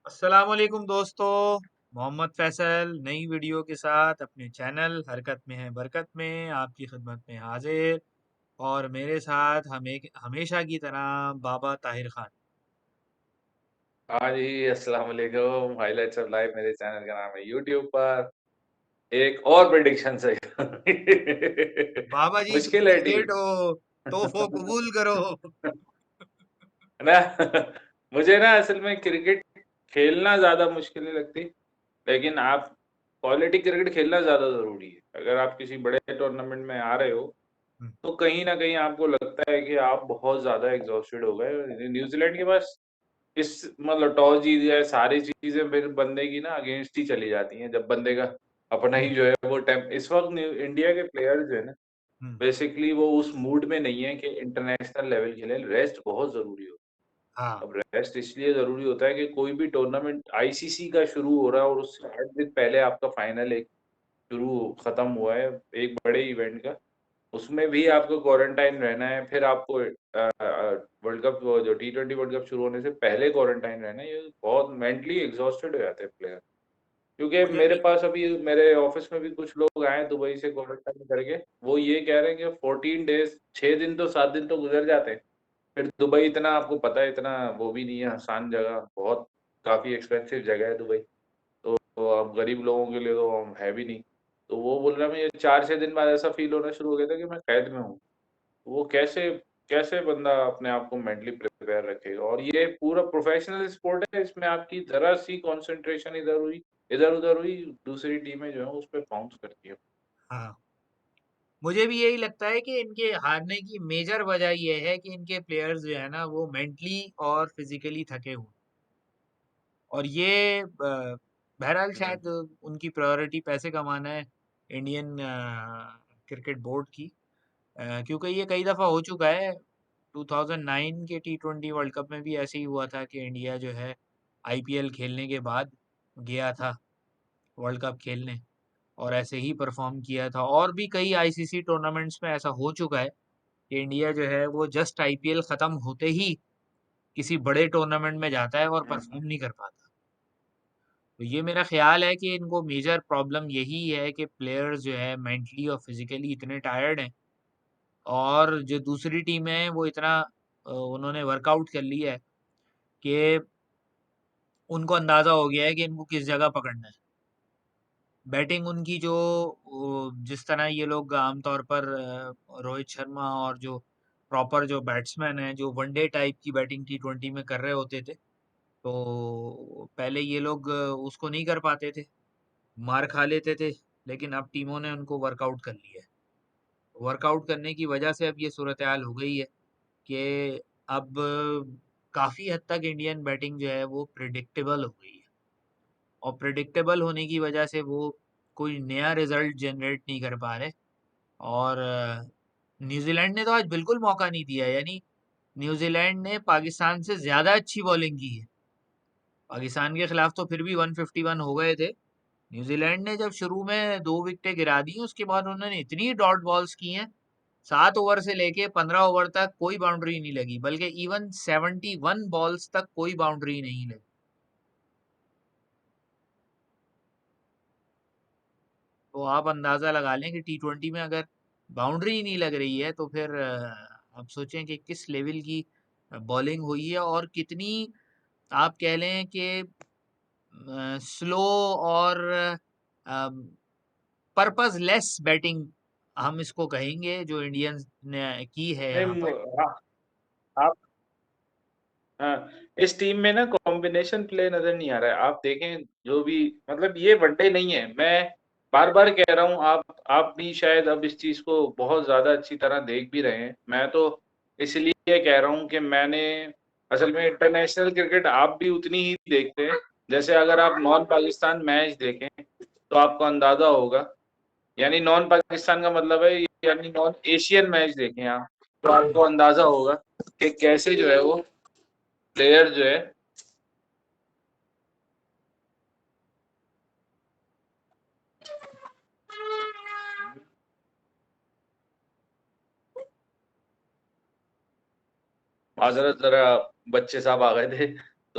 अस्सलाम वालेकुम दोस्तों। मोहम्मद फैसल नई वीडियो के साथ अपने चैनल हरकत में है बरकत में आपकी खिदमत में हाजिर। और मेरे साथ हमेशा की तरह बाबा ताहिर खान। हाँ जी, अस्सलाम वालेकुम। हाइलाइट्स ऑफ लाइफ मेरे चैनल का नाम है यूट्यूब पर। एक और प्रेडिक्शन से बाबा जी मुश्किल तुम है लेट टीम। हो, तोहफो कबूल करो। ना मुझे ना असल में क्रिकेट खेलना ज़्यादा मुश्किल नहीं लगती, लेकिन आप क्वालिटी क्रिकेट खेलना ज़्यादा ज़रूरी है। अगर आप किसी बड़े टूर्नामेंट में आ रहे हो, हम्म, तो कहीं न कहीं आपको लगता है कि आप बहुत ज़्यादा एग्ज़ॉस्टेड हो गए। न्यूज़ीलैंड के पास इस मतलब टॉस जीत गए, सारी चीज़ें फिर बंदे की ना अगेंस्ट ही चली जाती हैं, जब बंदे का अपना ही हम्म, जो है वो टाइम इस वक़्त न्यू इंडिया के प्लेयर जो है ना, हम्म, बेसिकली वो उस मूड में नहीं है कि इंटरनेशनल लेवल खेलें, रेस्ट बहुत ज़रूरी होता हाँ, है। अब रेस्ट इसलिए ज़रूरी होता है कि कोई भी टूर्नामेंट आईसीसी का शुरू हो रहा है और उससे 8 दिन पहले आपका फाइनल एक शुरू खत्म हुआ है, एक बड़े इवेंट का। उसमें भी आपको क्वारंटाइन रहना है, फिर आपको वर्ल्ड कप वो जो टी20 वर्ल्ड कप शुरू होने से पहले क्वारंटाइन रहना है, ये बहुत मेंटली एग्ज़ॉस्टेड हो जाते हैं प्लेयर। क्योंकि मुझे मेरे भी। पास अभी मेरे ऑफ़िस में भी कुछ लोग आए हैं दुबई से क्वारंटाइन करके, वो ये कह रहे हैं कि 14 डेज़ 6 दिन तो 7 दिन तो गुज़र जाते हैं। फिर दुबई इतना आपको पता है इतना वो भी नहीं है आसान जगह, बहुत काफ़ी एक्सपेंसिव जगह है दुबई। तो अब गरीब लोगों के लिए तो है भी नहीं। तो वो बोल रहा है मुझे 4-6 दिन बाद ऐसा फ़ील होना शुरू हो गया था कि मैं कैद में हूँ। वो कैसे कैसे बंदा अपने आप को मेंटली प्रिपेयर रखेगा? और ये पूरा प्रोफेशनल स्पोर्ट है, इसमें आपकी ज़रा-सी कंसंट्रेशन इधर-उधर हुई, दूसरी टीमें जो हैं उस पे बाउंस करती हैं। हाँ, मुझे भी यही लगता है कि इनके हारने की मेजर वजह यह है कि इनके प्लेयर्स जो है ना वो मेंटली और फिजिकली थके हुए। और ये बहरहाल हुँ, शायद उनकी प्रायोरिटी पैसे कमाना है इंडियन क्रिकेट बोर्ड की। क्योंकि ये कई दफ़ा हो चुका है। 2009 के टी20 वर्ल्ड कप में भी ऐसे ही हुआ था कि इंडिया जो है आईपीएल खेलने के बाद गया था वर्ल्ड कप खेलने और ऐसे ही परफॉर्म किया था। और भी कई आईसीसी टूर्नामेंट्स में ऐसा हो चुका है कि इंडिया जो है वो जस्ट आईपीएल ख़त्म होते ही किसी बड़े टूर्नामेंट में जाता है और हुँ, परफॉर्म नहीं कर पाता। तो ये मेरा ख़्याल है कि इनको मेजर प्रॉब्लम यही है कि प्लेयर्स जो है मेंटली और फिज़िकली इतने टायर्ड हैं और जो दूसरी टीम है वो इतना उन्होंने वर्कआउट कर लिया है कि उनको अंदाज़ा हो गया है कि इनको किस जगह पकड़ना है। बैटिंग उनकी जो जिस तरह ये लोग आमतौर पर रोहित शर्मा और जो प्रॉपर जो बैट्समैन हैं जो वनडे टाइप की बैटिंग टी20 में कर रहे होते थे, तो पहले ये लोग उसको नहीं कर पाते थे, मार खा लेते थे। लेकिन अब टीमों ने उनको वर्कआउट कर लिया है। वर्कआउट करने की वजह से अब ये सूरत हाल हो गई है कि अब काफ़ी हद तक इंडियन बैटिंग जो है वो प्रिडिक्टेबल हो गई है। और प्रिडिक्टेबल होने की वजह से वो कोई नया रिजल्ट जनरेट नहीं कर पा रहे। और न्यूजीलैंड ने तो आज बिल्कुल मौका नहीं दिया। यानी न्यूजीलैंड ने पाकिस्तान से ज़्यादा अच्छी बॉलिंग की है। पाकिस्तान के खिलाफ तो फिर भी 151 हो गए थे। न्यूजीलैंड ने जब शुरू में 2 विकेटें गिरा दी, उसके बाद उन्होंने इतनी डॉट बॉल्स की हैं, 7 ओवर से लेके 15 ओवर तक कोई बाउंड्री नहीं लगी, बल्कि इवन 71 बॉल्स तक कोई बाउंड्री नहीं लगी। तो आप अंदाज़ा लगा लें कि टी20 में अगर बाउंड्री ही नहीं लग रही है, तो फिर आप सोचें कि किस लेवल की बॉलिंग हुई है और कितनी आप कह लें कि स्लो और पर्पसलेस बैटिंग हम इसको कहेंगे जो इंडियंस ने की है नहीं यहाँ पर। हाँ, आप हाँ, इस टीम में ना कॉम्बिनेशन प्ले नज़र नहीं आ रहा है। आप देखें जो भी मतलब ये वनडे नहीं है। मैं बार-बार कह रहा हूँ आप भी शायद अब इस चीज़ को बहुत ज़्यादा अच्छी तरह देख भी रहे हैं। मैं तो इसलिए कह रहा हूँ कि मैंने असल में इंटरनेशनल क्रिकेट आप भी उतनी ही देखते हैं। जैसे अगर आप नॉन पाकिस्तान मैच देखें, तो आपको अंदाज़ा होगा। यानी नॉन पाकिस्तान का मतलब है यानी नॉन एशियन मैच देखें आप, तो आपको अंदाज़ा होगा कि कैसे जो है वो प्लेयर जो है माज़रत ज़रा बच्चे साहब आ गए थे,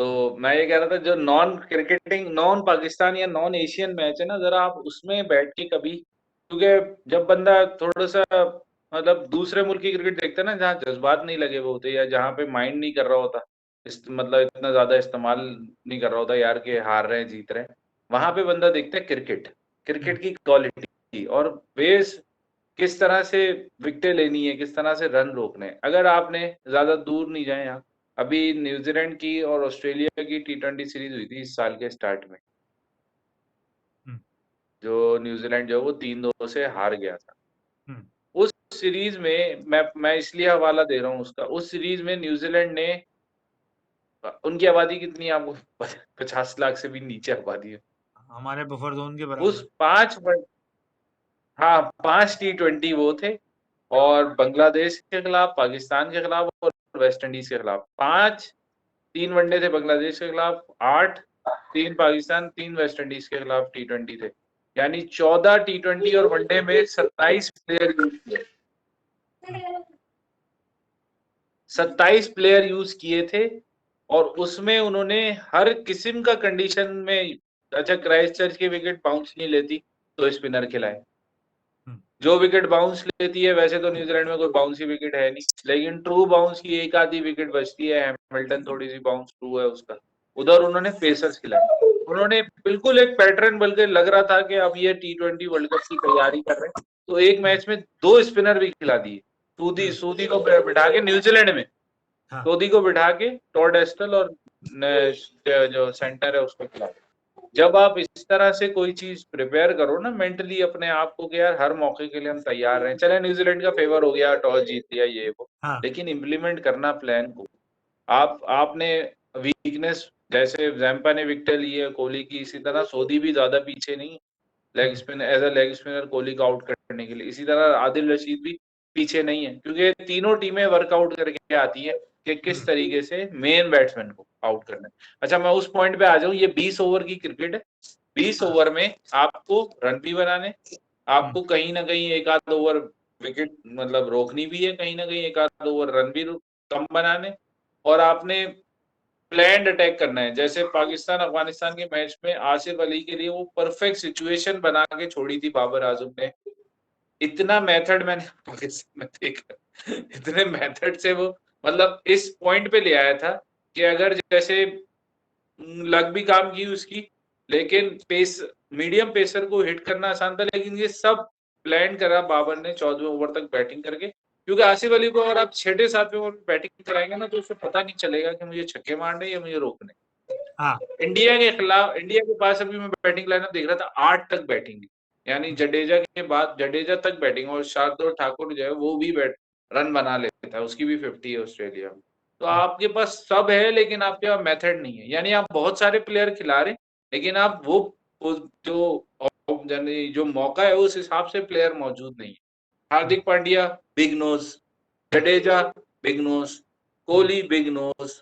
तो मैं ये कह रहा था जो नॉन क्रिकेटिंग, नॉन पाकिस्तान या नॉन एशियन मैच है ना, ज़रा आप उसमें बैठ के कभी, क्योंकि जब बंदा थोड़ा-सा मतलब दूसरे मुल्क की क्रिकेट देखता है ना, जहाँ जज़्बात नहीं लगे हुए होते या जहाँ पे माइंड नहीं कर रहा होता, मतलब इतना ज़्यादा इस्तेमाल नहीं कर रहा होता यार कि हार रहे हैं, जीत रहे हैं। वहाँ पे बंदा देखता है क्रिकेट, हुँ, क्रिकेट की क्वालिटी और बेस किस तरह से विकेटें लेनी है, किस तरह से रन रोकने हैं। अगर आपने ज़्यादा दूर नहीं जाए आप, अभी न्यूज़ीलैंड की और ऑस्ट्रेलिया की टी20 सीरीज़ हुई थी इस साल के स्टार्ट में, हुँ, जो न्यूज़ीलैंड जो है वो 3-2 से हार गया था। हुँ। उस सीरीज़ में मैं इसलिए हवाला दे रहा हूँ उसका, उस सीरीज़ में न्यूज़ीलैंड ने उनकी आबादी कितनी है आपको 50 लाख से भी नीचे आबादी है। हमारे बफर ज़ोन के उस बराबर। 5 वन हाँ, 5 टी20 वो थे और बांग्लादेश के खिलाफ, पाकिस्तान के खिलाफ और वेस्ट इंडीज़ के खिलाफ। 5 3 वनडे थे बांग्लादेश के खिलाफ, 8 3 पाकिस्तान, 3 वेस्ट इंडीज़ के खिलाफ टी20 थे। यानी 14 टी20 और वनडे में 27 प्लेयर यूज़ किए। हुँ, 27 प्लेयर यूज़ किए थे और उसमें उन्होंने हर किस्म का कंडीशन में, अच्छा क्राइस्टचर्च की विकेट बाउंस नहीं लेती, तो स्पिनर खिलाए। हुँ, जो विकेट बाउंस लेती है, वैसे तो न्यूजीलैंड में कोई बाउंसी विकेट है नहीं, लेकिन ट्रू बाउंस की एक आधी विकेट बचती है, हैमिल्टन थोड़ी-सी बाउंस ट्रू है उसका। उधर उन्होंने पेसर्स खिलाए। उन्होंने बिल्कुल एक पैटर्न, बल्कि लग रहा था कि अब ये टी20 वर्ल्ड कप की तैयारी कर रहे हैं, तो एक हुँ, मैच में 2 स्पिनर भी खिला दिए। सूदी हुँ, सूदी को बिठा के न्यूजीलैंड में, हाँ, सोधी को बिठा के टॉड एस्टल और जो सेंटर है उसको खिला दिया। जब आप इस तरह से कोई चीज प्रिपेयर करो ना मेंटली अपने आप को कि यार हर मौके के लिए हम तैयार हैं, चले न्यूजीलैंड का फेवर हो गया, टॉस जीत लिया ये वो, हाँ, लेकिन इम्प्लीमेंट करना प्लान को। आपने वीकनेस, जैसे जैम्पा ने विकेट ली है कोहली की, इसी तरह सोधी भी ज्यादा पीछे नहीं, लेग हुँ, spin as a leg spinner Kohli को आउट करने के लिए। इसी तरह आदिल रशीद भी पीछे नहीं है, क्योंकि ये तीनों टीमें वर्कआउट करके आती है कि किस हुँ, तरीके से मेन बैट्समैन को आउट करना है। अच्छा मैं उस पॉइंट पे आ जाऊं, ये 20 ओवर की क्रिकेट है। 20 हाँ, ओवर में आपको रन भी बनाने, हुँ, आपको कहीं ना कहीं एक आध ओवर विकेट मतलब रोकनी भी है, कहीं ना कहीं एक आध ओवर रन भी कम बनाने, और आपने प्लान्ड अटैक करना है। जैसे पाकिस्तान अफगानिस्तान के मैच में आसिफ अली के लिए वो परफेक्ट सिचुएशन बना के छोड़ी थी बाबर आजम ने। इतना मेथड मैंने पाकिस्तान में देखा, इतने मेथड से वो मतलब इस पॉइंट पे ले आया था कि अगर जैसे लक भी काम की उसकी, लेकिन पेस मीडियम पेसर को हिट करना आसान था, लेकिन ये सब प्लान करा बाबर ने 14वें ओवर तक बैटिंग करके, क्योंकि आसिफ अली को अगर आप 6-7वें ओवर में बैटिंग कराएंगे ना, तो उसे पता नहीं चलेगा कि मुझे छक्के मारने या मुझे रोकने। हाँ, इंडिया के खिलाफ, इंडिया के पास अभी मैं बैटिंग लाइनअप देख रहा था, 8 तक बैटिंग, यानी हुँ, जडेजा के बाद जडेजा तक बैटिंग, और शार्दुल ठाकुर जो है वो भी बैट रन बना लेता है, उसकी भी 50 है ऑस्ट्रेलिया में। तो हुँ, आपके पास सब है, लेकिन आपके पास मेथड नहीं है, यानी आप बहुत सारे प्लेयर खिला रहे हैं, लेकिन आप वो जो यानी जो मौका है उस हिसाब से प्लेयर मौजूद नहीं है। हुँ, Hardik Pandya big nose, Jadeja big nose, हुँ, Kohli big nose,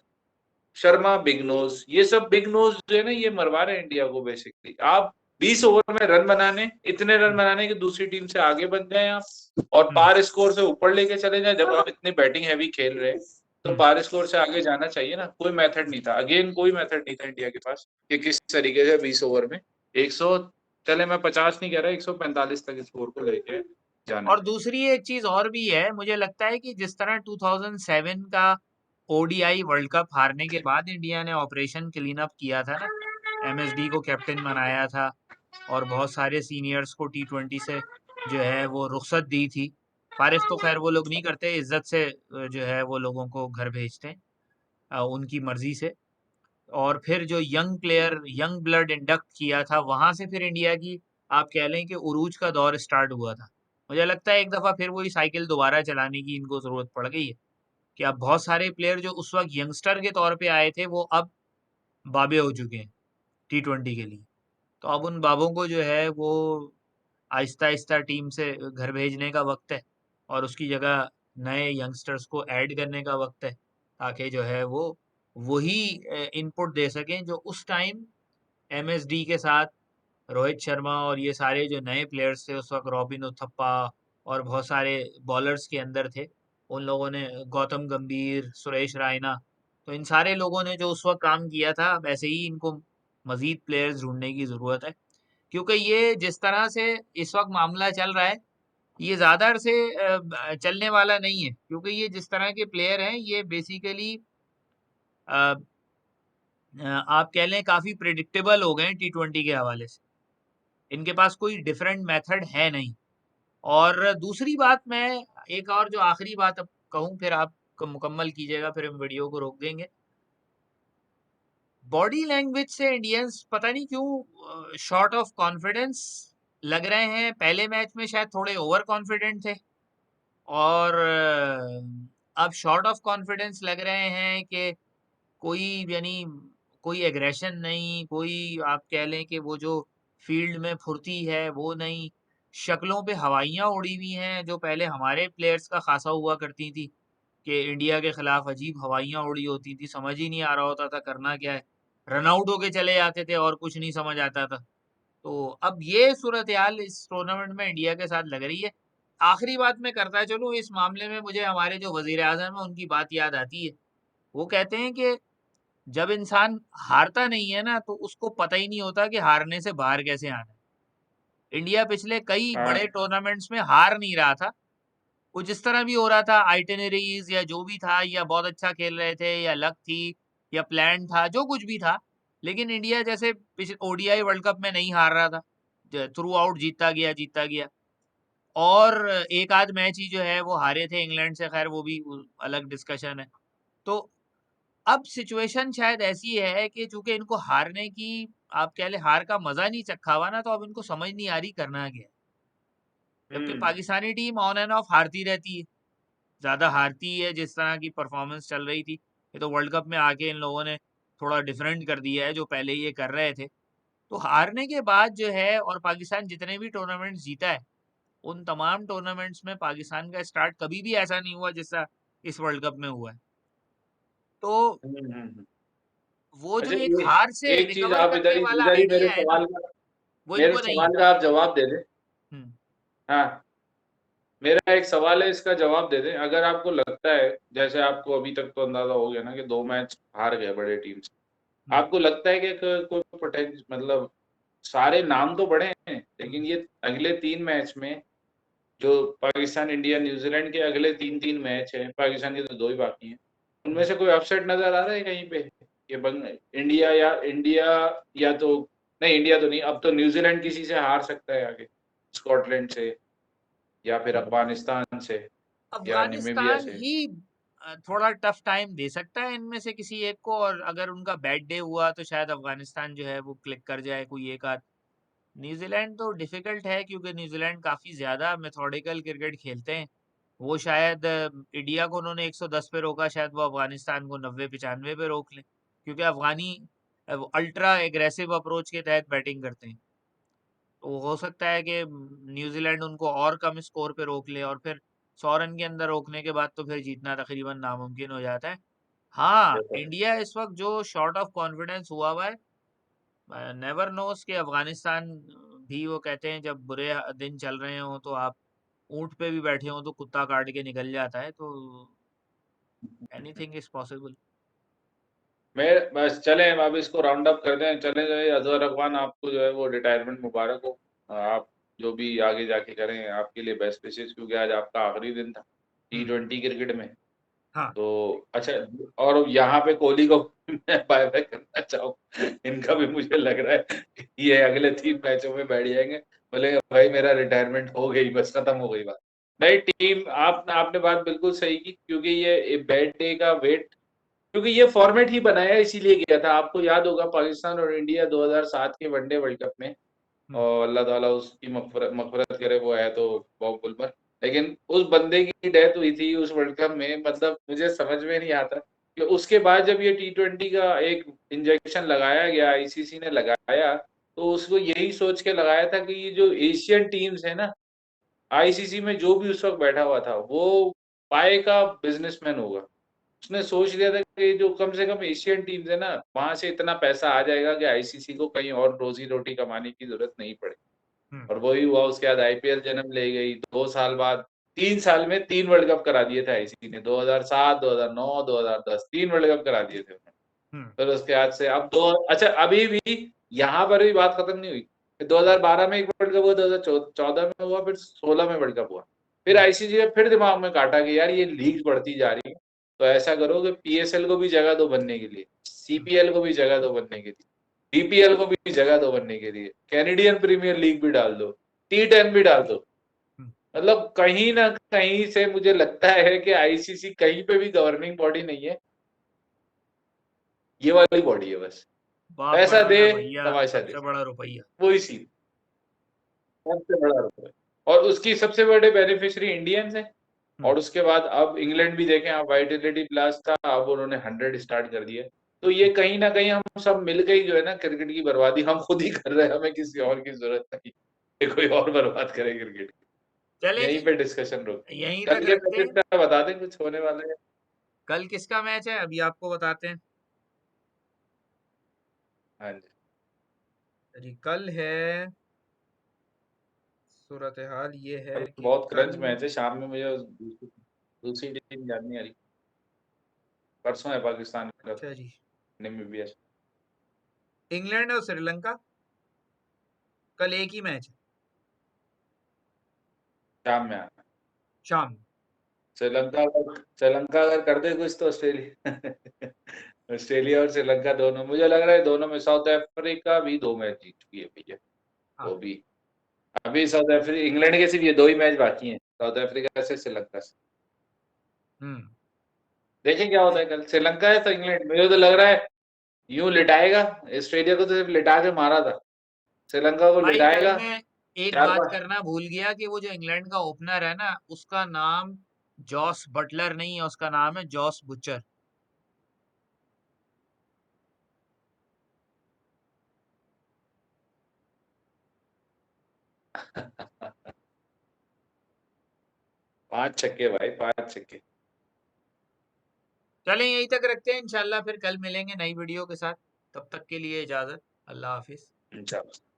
Sharma big nose, ये सब बिग नोज जो है ना, ये मरवा रहे हैं इंडिया को बेसिकली। आप 20 ओवर में रन बनाने, इतने रन हुँ, बनाने कि दूसरी टीम से आगे बन जाएं आप, और हुँ, पार स्कोर से ऊपर लेके चले जाएं। जब आप इतनी बैटिंग हैवी खेल रहे हैं, तो हुँ। पार स्कोर से आगे जाना चाहिए ना। कोई मेथड नहीं था, अगेन कोई मेथड नहीं था इंडिया के पास कि किस तरीके से 20 ओवर में 100, चले मैं 50 नहीं कह रहा, 145 तक स्कोर को लेके जाना और है। दूसरी एक चीज और भी है, मुझे लगता है कि जिस तरह 2007 का ओडीआई वर्ल्ड कप हारने के बाद इंडिया ने ऑपरेशन क्लीन अप किया था ना, एमएसडी को कैप्टन बनाया था और बहुत सारे सीनियर्स को टी20 से जो है वो रुखसत दी थी। फारिग तो खैर वो लोग नहीं करते, इज्जत से जो है वो लोगों को घर भेजते हैं उनकी मर्जी से। और फिर जो young player, young blood induct किया था, वहां से फिर इंडिया की आप कह लें कि उरूज का दौर स्टार्ट हुआ था। मुझे लगता है एक दफा फिर वही साइकिल दोबारा चलाने की इनको जरूरत पड़ गई है कि अब बहुत सारे प्लेयर जो उस वक्त यंगस्टर के तौर पे आए थे वो अब बाबे हो चुके हैं टी20 के लिए। तो अब उन बाबों को जो है वो आहिस्ता आहिस्ता टीम से घर भेजने का वक्त है और उसकी जगह नए यंगस्टर्स को ऐड करने का वक्त है, ताकि जो है वो वही इनपुट दे सकें जो उस टाइम एमएसडी के साथ रोहित शर्मा और ये सारे जो नए प्लेयर्स थे उस वक्त, रॉबिन उथप्पा और बहुत सारे बॉलर्स के अंदर थे। उन लोगों ने, गौतम गंभीर, सुरेश रायना, तो इन सारे लोगों ने जो उस वक़्त काम किया था, अब ऐसे ही इनको मज़ीद प्लेयर्स ढूँढने की ज़रूरत है। क्योंकि ये जिस तरह से इस वक़्त मामला चल रहा है, ये ज़्यादा अरसे चलने वाला नहीं है। क्योंकि ये जिस तरह के प्लेयर हैं, ये बेसिकली अ आप कह लें काफ़ी प्रेडिक्टेबल हो गए हैं टी20 के हवाले से। इनके पास कोई डिफरेंट मेथड है नहीं। और दूसरी बात मैं एक और जो आखिरी बात अब कहूँ, फिर आप मुकम्मल कीजिएगा, फिर हम वीडियो को रोक देंगे। बॉडी लैंग्वेज से इंडियंस पता नहीं क्यों शॉर्ट ऑफ कॉन्फिडेंस लग रहे हैं। पहले मैच में शायद थोड़े ओवर कॉन्फिडेंट थे, और अब शॉर्ट ऑफ कॉन्फिडेंस लग रहे हैं कि कोई, यानी कोई एग्रेशन नहीं, कोई आप कह लें कि वो जो फील्ड में फुर्ती है वो नहीं। शक्लों पे हवाइयाँ उड़ी हुई हैं, जो पहले हमारे प्लेयर्स का खासा हुआ करती थी कि इंडिया के खिलाफ अजीब हवाइयाँ उड़ी होती थी, समझ ही नहीं आ रहा होता था करना क्या है। रन आउट होके चले जाते थे और कुछ नहीं समझ आता था। तो अब ये सूरत हाल इस टूर्नामेंट में इंडिया के साथ लग रही है। आखिरी बात मैं करता चलूँ इस मामले में, मुझे हमारे जो वजीर आजम है उनकी बात याद आती है। वो कहते हैं कि जब इंसान हारता नहीं है ना, तो उसको पता ही नहीं होता कि हारने से बाहर कैसे आना है। इंडिया पिछले कई हाँ। बड़े टूर्नामेंट्स में हार नहीं रहा था। वो जिस तरह भी हो रहा था, आइटिनरीज या जो भी था, या बहुत अच्छा खेल रहे थे, या लक थी, या प्लान था, जो कुछ भी था, लेकिन इंडिया जैसे पिछले ओडीआई वर्ल्ड कप में नहीं हार रहा था, थ्रू आउट जीतता गया जीतता गया। और एक आध मैच ही जो है वो हारे थे इंग्लैंड से, खैर वो भी अलग डिस्कशन है। तो अब सिचुएशन शायद ऐसी है कि चूंकि इनको हारने की, आप कह ले, हार का मजा नहीं चखा हुआ ना, तो अब इनको समझ नहीं आ रही करना क्या है। जबकि हुँ। Pakistani team on and off हारती रहती है, ज्यादा हारती है, जिस तरह की परफॉर्मेंस चल रही थी। ये तो वर्ल्ड कप में आके इन लोगों ने थोड़ा डिफरेंट कर दिया है, जो पहले ये कर रहे थे। तो हारने के बाद जो है, और पाकिस्तान जितने भी टूर्नामेंट्स जीता है, उन तमाम टूर्नामेंट्स में पाकिस्तान का स्टार्ट कभी भी ऐसा नहीं हुआ जैसा इस वर्ल्ड कप में हुआ है। तो हुँ, हुँ, हुँ। वो जो अच्छा, एक ये हार से एक चीज़ रिकवर आप करने वाला इधर ही आइडिया है ना, वो मेरे इनको नहीं है। सवाल का आप जवाब दे दें। हम्म। हाँ, मेरा एक सवाल है, इसका जवाब दे दें। अगर आपको लगता है, जैसे आपको अभी तक तो अंदाज़ा हो गया ना कि 2 मैच हार गए बड़े टीम से। हम्म। आपको लगता है कि कोई मतलब सारे नाम तो बड़े हैं, हम्म। लेकिन ये अगले 3 मैच में जो पाकिस्तान, इंडिया, न्यूज़ीलैंड के अगले 3-3 मैच हैं, पाकिस्तान के तो 2 ही बाकी हैं। उनमें हम्म। से कोई अपसेट नज़र आ रहा है कहीं पे? ये बंग इंडिया या तो नहीं, इंडिया तो नहीं, अब तो न्यूज़ीलैंड किसी से हार सकता है आगे, स्कॉटलैंड से या फिर अफ़गानिस्तान से या नामीबिया अफगानिस्तान से। ही थोड़ा टफ टाइम दे सकता है इनमें से किसी एक को, और अगर उनका बैड डे हुआ तो शायद अफगानिस्तान जो है वो क्लिक कर जाए कोई एक आध। न्यूजीलैंड तो डिफिकल्ट है, क्योंकि न्यूजीलैंड काफी ज्यादा मेथोडिकल क्रिकेट खेलते हैं। वो शायद इंडिया को उन्होंने 110 पे रोका, शायद वो अफगानिस्तान को 90-95 पे रोक लें, क्योंकि अफगानी अल्ट्रा एग्रेसिव अप्रोच के तहत बैटिंग करते हैं। तो हो सकता है कि न्यूजीलैंड उनको और कम स्कोर पे रोक ले, और फिर 100 रन के अंदर रोकने के बाद तो फिर जीतना तकरीबन नामुमकिन हो जाता है। हाँ, इंडिया इस वक्त जो शॉर्ट ऑफ कॉन्फिडेंस हुआ हुआ है, नेवर नोस कि अफगानिस्तान भी, वो कहते हैं जब बुरे दिन चल रहे हो तो आप ऊंट पे भी बैठे हो तो कुत्ता काट के निकल जाता है। तो एनीथिंग इज पॉसिबल। मैं बस चलें, अब इसको राउंड अप कर दें, चलें जो है। अजहर अफगान, आपको जो है वो रिटायरमेंट मुबारक हो। आप जो भी आगे जाके करें, आपके लिए बेस्ट विशेस, क्योंकि आज आपका आखिरी दिन था हम्म। टी20 क्रिकेट में। हाँ। तो अच्छा, और यहाँ पे कोहली को मैं बाय बाय करना चाहूँ। इनका भी मुझे लग रहा है कि ये अगले 3 मैचों में बैठ जाएंगे, बोले भाई मेरा रिटायरमेंट हो गई, बस खत्म हो गई बात। नहीं, टीम आपने बात बिल्कुल सही की, क्योंकि ये बैड डे का वेट, क्योंकि ये फॉर्मेट ही बनाया इसीलिए गया था। आपको याद होगा पाकिस्तान और इंडिया 2007 के वनडे वर्ल्ड कप में, हम्म। और अल्लाह ताला उसकी मग़फ़िरत करे, वो है तो बॉब वुलमर। लेकिन उस बंदे की डेथ हुई थी उस वर्ल्ड कप में, मतलब मुझे समझ में नहीं आता कि उसके बाद जब ये टी20 का एक इंजेक्शन लगाया गया, आईसीसी ने लगाया, तो उसको यही सोच के लगाया था कि ये जो एशियन टीम्स है ना, आईसीसी में जो भी उस वक़्त बैठा हुआ था, वो पाए का बिज़नेसमैन होगा। उसने सोच लिया था कि जो कम से कम एशियन टीम्स है ना, वहाँ से इतना पैसा आ जाएगा कि आईसीसी को कहीं और रोज़ी-रोटी कमाने की ज़रूरत नहीं पड़े। हम्म। और वही हुआ, उसके बाद आईपीएल जन्म ले गई, 2 साल बाद 3 साल में 3 वर्ल्ड कप करा दिए थे आईसीसी ने, 2007, 2009, 2010, 3 वर्ल्ड कप करा दिए थे उन्होंने। हम्म। फिर उसके बाद से अब दो, अच्छा अभी भी यहाँ पर भी बात खत्म नहीं हुई। 2012 में एक वर्ल्ड कप हुआ, 2014 में हुआ, फिर 16 में वर्ल्ड कप हुआ। फिर हम्म। आईसीसी ने फिर दिमाग में काटा कि यार ये लीग बढ़ती जा रही है, तो ऐसा करो कि पीएसएल को भी जगह दो बनने के लिए, हम्म। सीपीएल को भी जगह दो बनने के लिए, बीपीएल को भी जगह दो बनने के लिए, कैनेडियन प्रीमियर लीग भी डाल दो, T10 भी डाल दो। हम्म। मतलब कहीं ना कहीं से मुझे लगता है कि आईसीसी कहीं पे भी गवर्निंग बॉडी नहीं है, ये वाली बॉडी है बस। बाप पैसा दे, बढ़ाना भैया, तमाशा दे, सबसे बड़ा रुपया। वही सीन, सबसे बड़ा रुपए। और उसकी सबसे बड़े बेनिफिशियरी इंडियंस हैं। हम्म। और उसके बाद अब इंग्लैंड भी देखें आप, वाइटलिटी प्लस था, अब उन्होंने 100 स्टार्ट कर दिया। तो ये कहीं ना कहीं हम सब मिलकर ही जो है ना क्रिकेट की बर्बादी हम खुद ही कर रहे हैं, हमें किसी और की जरूरत नहीं कि कोई और बर्बाद करे क्रिकेट। चले यहीं जी, पे डिस्कशन रोक, यहीं कल तक के रखते मैचेस हैं। का बता दें कुछ होने वाले हैं। कल किसका मैच है अभी आपको बताते हैं। हाँ जी। जी कल है, सूरत हाल ये है कल कि बहुत कल। क्रंच मैच है शाम में, मुझे दूसरी टीम याद नहीं आ रही। परसों है पाकिस्तान का, अच्छा जी, नामीबिया। इंग्लैंड और श्रीलंका, कल एक ही मैच है, शाम में आना। शाम। श्रीलंका अगर कर दे कुछ तो ऑस्ट्रेलिया ऑस्ट्रेलिया और श्रीलंका दोनों, मुझे लग रहा है दोनों में, साउथ अफ्रीका भी 2 मैच जीत चुकी है भैया, हाँ। वो भी। अभी साउथ अफ्रीका इंग्लैंड के सिर्फ ये 2 ही मैच बाकी हैं, साउथ अफ्रीका से, श्रीलंका से। हम्म। देखें क्या होता है कल, श्रीलंका है तो इंग्लैंड, मुझे तो लग रहा है यूं लिटाएगा। ऑस्ट्रेलिया को तो सिर्फ लिटा के मारा था, श्रीलंका को भाई कल लिटाएगा। मैं एक चार बात पांच करना भूल गया कि वो जो इंग्लैंड का ओपनर है ना, उसका नाम जॉस बटलर नहीं है, उसका नाम है जॉस बुचर। 5 छक्के भाई, 5 छक्के। चलें यहीं तक रखते हैं, इंशाल्लाह फिर कल मिलेंगे नई वीडियो के साथ। तब तक के लिए इजाजत, अल्लाह हाफिज। इंशाल्लाह।